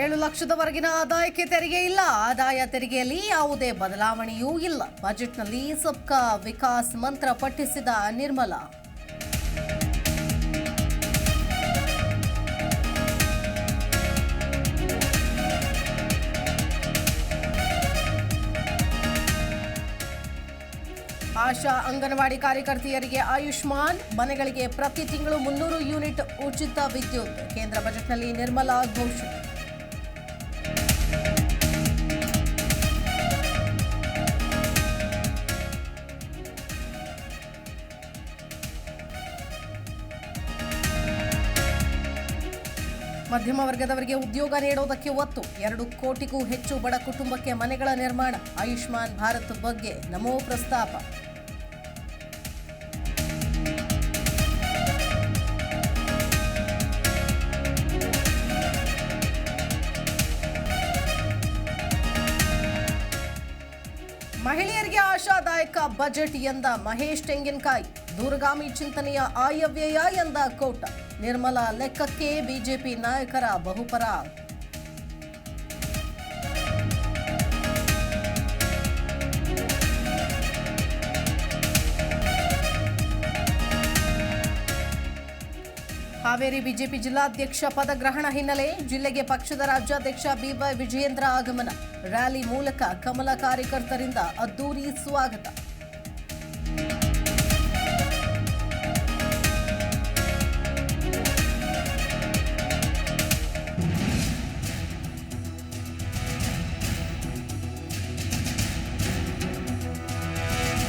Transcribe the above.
7 ಲಕ್ಷದವರೆಗಿನ ಆದಾಯಕ್ಕೆ ತೆರಿಗೆ ಇಲ್ಲ. ಆದಾಯ ತೆರಿಗೆಯಲ್ಲಿ ಯಾವುದೇ ಬದಲಾವಣೆಯೂ ಇಲ್ಲ. ಬಜೆಟ್ನಲ್ಲಿ ಸಬ್ಕಾ ವಿಕಾಸ್ ಮಂತ್ರ ಪಠಿಸಿದ ನಿರ್ಮಲಾ. ಆಶಾ ಅಂಗನವಾಡಿ ಕಾರ್ಯಕರ್ತೆಯರಿಗೆ ಆಯುಷ್ಮಾನ್, ಮನೆಗಳಿಗೆ ಪ್ರತಿ ತಿಂಗಳು 300 ಯೂನಿಟ್ ಉಚಿತ ವಿದ್ಯುತ್. ಕೇಂದ್ರ ಬಜೆಟ್ನಲ್ಲಿ ನಿರ್ಮಲಾ ಘೋಷಣೆ. ಮಧ್ಯಮ ವರ್ಗದವರಿಗೆ ಉದ್ಯೋಗ ನೀಡೋದಕ್ಕೆ ಒತ್ತು. 2 ಕೋಟಿಗೂ ಹೆಚ್ಚು ಬಡ ಕುಟುಂಬಕ್ಕೆ ಮನೆಗಳ ನಿರ್ಮಾಣ. ಆಯುಷ್ಮಾನ್ ಭಾರತ್ ಬಗ್ಗೆ ನಮೋ ಪ್ರಸ್ತಾಪ. ಮಹಿಳೆಯರಿಗೆ ಆಶಾದಾಯಕ ಬಜೆಟ್ ಎಂದ ಮಹೇಶ್ ತೆಂಗಿನಕಾಯಿ. ದೂರಗಾಮಿ ಚಿಂತನೆಯ ಆಯವ್ಯಯ ಎಂದ ಕೋಟ. ನಿರ್ಮಲಾ ಲೆಕ್ಕಕ್ಕೆ ಬಿಜೆಪಿ ನಾಯಕರ ಬಹುಪರಾಗ್. ಹಾವೇರಿ ಬಿಜೆಪಿ ಜಿಲ್ಲಾಧ್ಯಕ್ಷ ಪದಗ್ರಹಣ ಹಿನ್ನೆಲೆ ಜಿಲ್ಲೆಗೆ ಪಕ್ಷದ ರಾಜ್ಯಾಧ್ಯಕ್ಷ ಬಿವೈ ವಿಜಯೇಂದ್ರ ಆಗಮನ. ರ್ಯಾಲಿ ಮೂಲಕ ಕಮಲ ಕಾರ್ಯಕರ್ತರಿಂದ ಅದ್ದೂರಿ ಸ್ವಾಗತ.